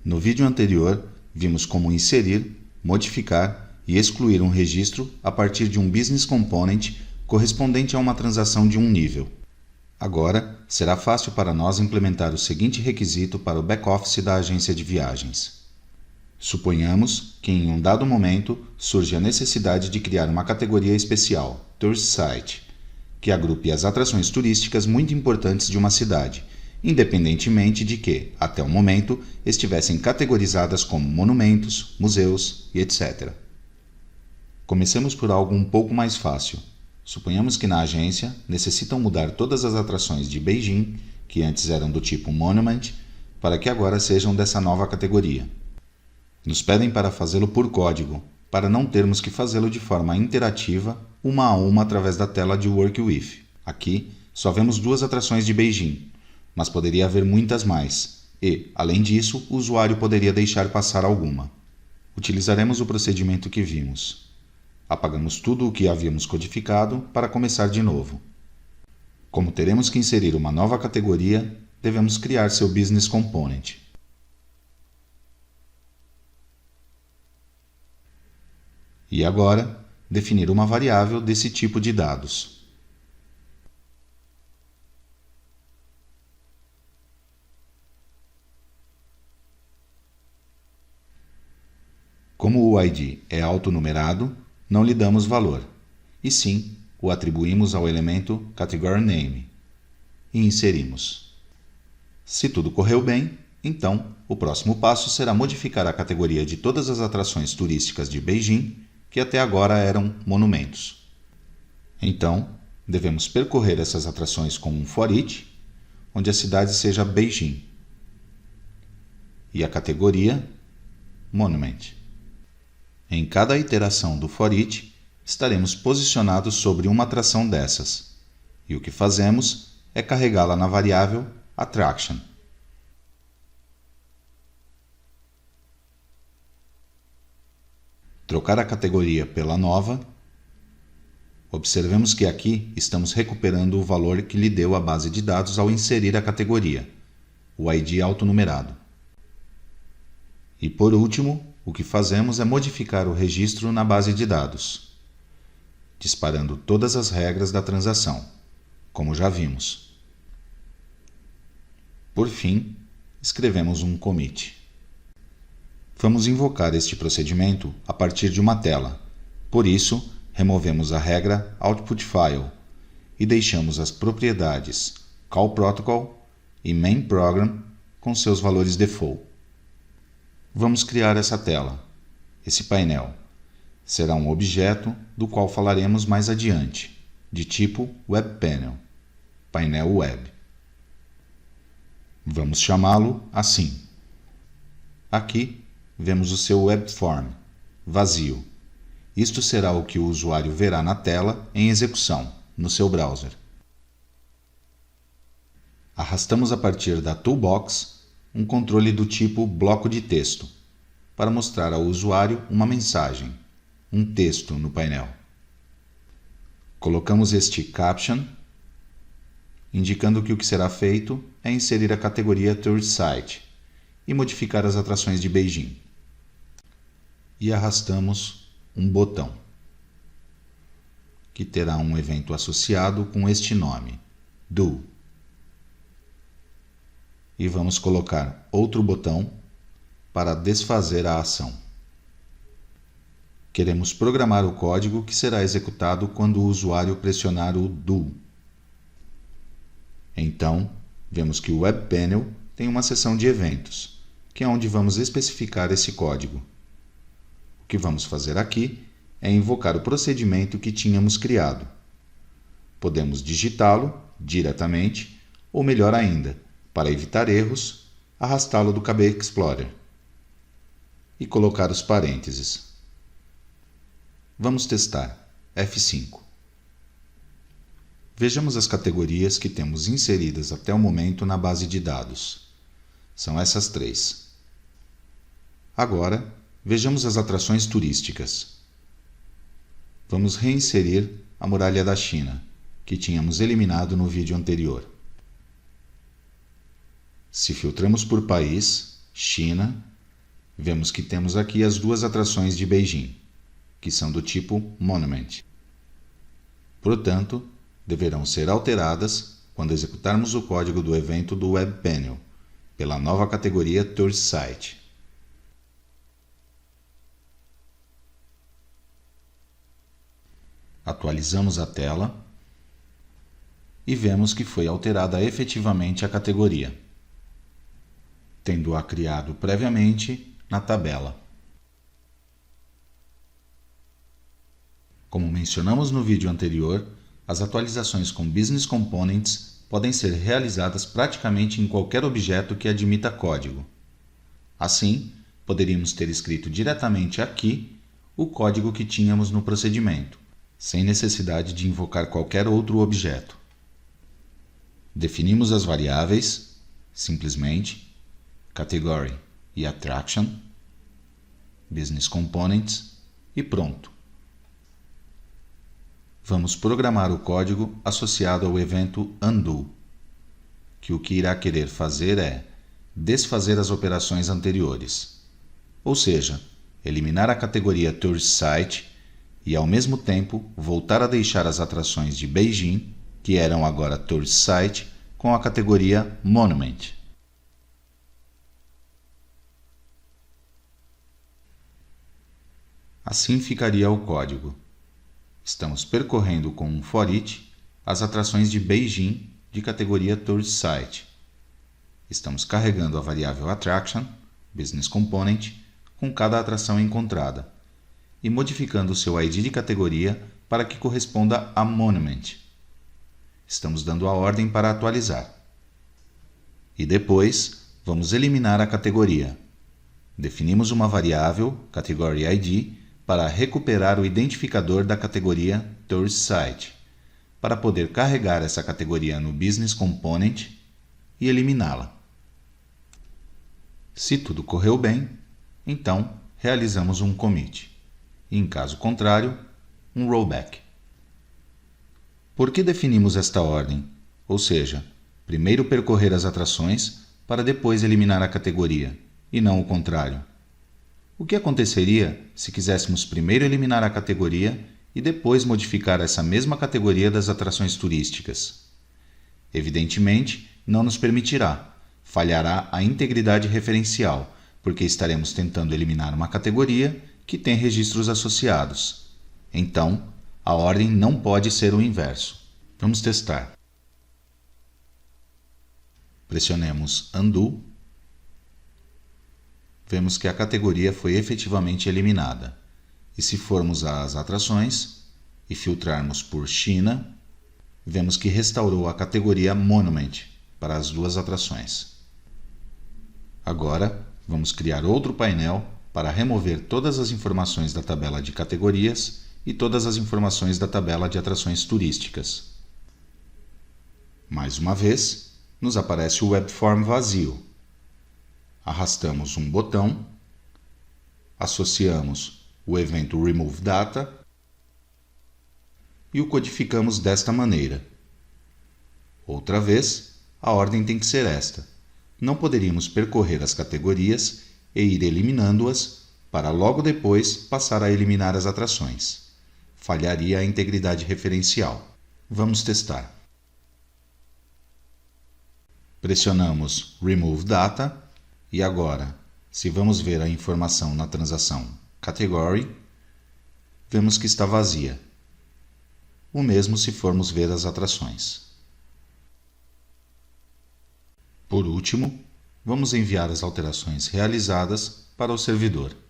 No vídeo anterior, vimos como inserir, modificar e excluir um registro a partir de um Business Component correspondente a uma transação de um nível. Agora, será fácil para nós implementar o seguinte requisito para o back-office da agência de viagens. Suponhamos que em um dado momento surge a necessidade de criar uma categoria especial, Tourist Site, que agrupe as atrações turísticas muito importantes de uma cidade, independentemente de que, até o momento, estivessem categorizadas como monumentos, museus e etc. Comecemos por algo um pouco mais fácil. Suponhamos que na agência necessitam mudar todas as atrações de Beijing, que antes eram do tipo Monument, para que agora sejam dessa nova categoria. Nos pedem para fazê-lo por código, para não termos que fazê-lo de forma interativa, uma a uma através da tela de Work With. Aqui, só vemos 2 atrações de Beijing, mas poderia haver muitas mais, e, além disso, o usuário poderia deixar passar alguma. Utilizaremos o procedimento que vimos. Apagamos tudo o que havíamos codificado para começar de novo. Como teremos que inserir uma nova categoria, devemos criar seu Business Component. E agora, definir uma variável desse tipo de dados. Como o ID é autonumerado, não lhe damos valor, e sim o atribuímos ao elemento Category Name e inserimos. Se tudo correu bem, então o próximo passo será modificar a categoria de todas as atrações turísticas de Beijing que até agora eram monumentos. Então, devemos percorrer essas atrações com um for each, onde a cidade seja Beijing, e a categoria Monument. Em cada iteração do for each, estaremos posicionados sobre uma atração dessas, e o que fazemos é carregá-la na variável Attraction. Trocar a categoria pela nova. Observemos que aqui estamos recuperando o valor que lhe deu a base de dados ao inserir a categoria, o ID autonumerado. E por último, o que fazemos é modificar o registro na base de dados, disparando todas as regras da transação, como já vimos. Por fim, escrevemos um commit. Vamos invocar este procedimento a partir de uma tela. Por isso, removemos a regra Output File e deixamos as propriedades Call Protocol e Main Program com seus valores default. Vamos criar essa tela, esse painel. Será um objeto do qual falaremos mais adiante, de tipo Web Panel, painel web. Vamos chamá-lo assim. Aqui, vemos o seu Web Form, vazio. Isto será o que o usuário verá na tela em execução, no seu browser. Arrastamos a partir da Toolbox um controle do tipo bloco de texto, para mostrar ao usuário uma mensagem, um texto no painel. Colocamos este Caption, indicando que o que será feito é inserir a categoria Tourist Site e modificar as atrações de Beijing. E arrastamos um botão, que terá um evento associado com este nome, Do. E vamos colocar outro botão para desfazer a ação. Queremos programar o código que será executado quando o usuário pressionar o Do. Então, vemos que o Web Panel tem uma seção de eventos, que é onde vamos especificar esse código. O que vamos fazer aqui é invocar o procedimento que tínhamos criado. Podemos digitá-lo diretamente, ou melhor ainda, para evitar erros, arrastá-lo do KB Explorer e colocar os parênteses. Vamos testar. F5. Vejamos as categorias que temos inseridas até o momento na base de dados. São essas 3. Agora, vejamos as atrações turísticas. Vamos reinserir a Muralha da China, que tínhamos eliminado no vídeo anterior. Se filtramos por país, China, Vemos que temos aqui as duas atrações de Beijing, que são do tipo Monument. Portanto, deverão ser alteradas quando executarmos o código do evento do Web Panel, pela nova categoria Tourist Site. Atualizamos a tela e vemos que foi alterada efetivamente a categoria, tendo-a criado previamente na tabela. Como mencionamos no vídeo anterior, as atualizações com Business Components podem ser realizadas praticamente em qualquer objeto que admita código. Assim, poderíamos ter escrito diretamente aqui o código que tínhamos no procedimento, sem necessidade de invocar qualquer outro objeto. Definimos as variáveis, simplesmente, Category e Attraction, Business Components e pronto. Vamos programar o código associado ao evento Undo, que o que irá querer fazer é desfazer as operações anteriores, ou seja, eliminar a categoria Tourist Site e, ao mesmo tempo, voltar a deixar as atrações de Beijing, que eram agora Tourist Site, com a categoria Monument. Assim ficaria o código. Estamos percorrendo com um for each as atrações de Beijing de categoria Tourist Site. Estamos carregando a variável Attraction, Business Component, com cada atração encontrada, e modificando seu ID de categoria para que corresponda a Monument. Estamos dando a ordem para atualizar. E depois, vamos eliminar a categoria. Definimos uma variável, Category ID, para recuperar o identificador da categoria Tourist Site, para poder carregar essa categoria no Business Component e eliminá-la. Se tudo correu bem, então realizamos um commit. E, em caso contrário, um rollback. Por que definimos esta ordem? Ou seja, primeiro percorrer as atrações para depois eliminar a categoria, e não o contrário. O que aconteceria se quiséssemos primeiro eliminar a categoria e depois modificar essa mesma categoria das atrações turísticas? Evidentemente, não nos permitirá. Falhará a integridade referencial, porque estaremos tentando eliminar uma categoria que tem registros associados. Então, a ordem não pode ser o inverso. Vamos testar. Pressionemos Undo. Vemos que a categoria foi efetivamente eliminada. E se formos às atrações e filtrarmos por China, vemos que restaurou a categoria Monument para as duas atrações. Agora, vamos criar outro painel para remover todas as informações da tabela de categorias e todas as informações da tabela de atrações turísticas. Mais uma vez, nos aparece o webform vazio. Arrastamos um botão, associamos o evento Remove Data e o codificamos desta maneira. Outra vez, a ordem tem que ser esta. Não poderíamos percorrer as categorias e ir eliminando-as para logo depois passar a eliminar as atrações. Falharia a integridade referencial. Vamos testar. Pressionamos Remove Data e agora, se vamos ver a informação na transação Category, vemos que está vazia. O mesmo se formos ver as atrações. Por último, vamos enviar as alterações realizadas para o servidor.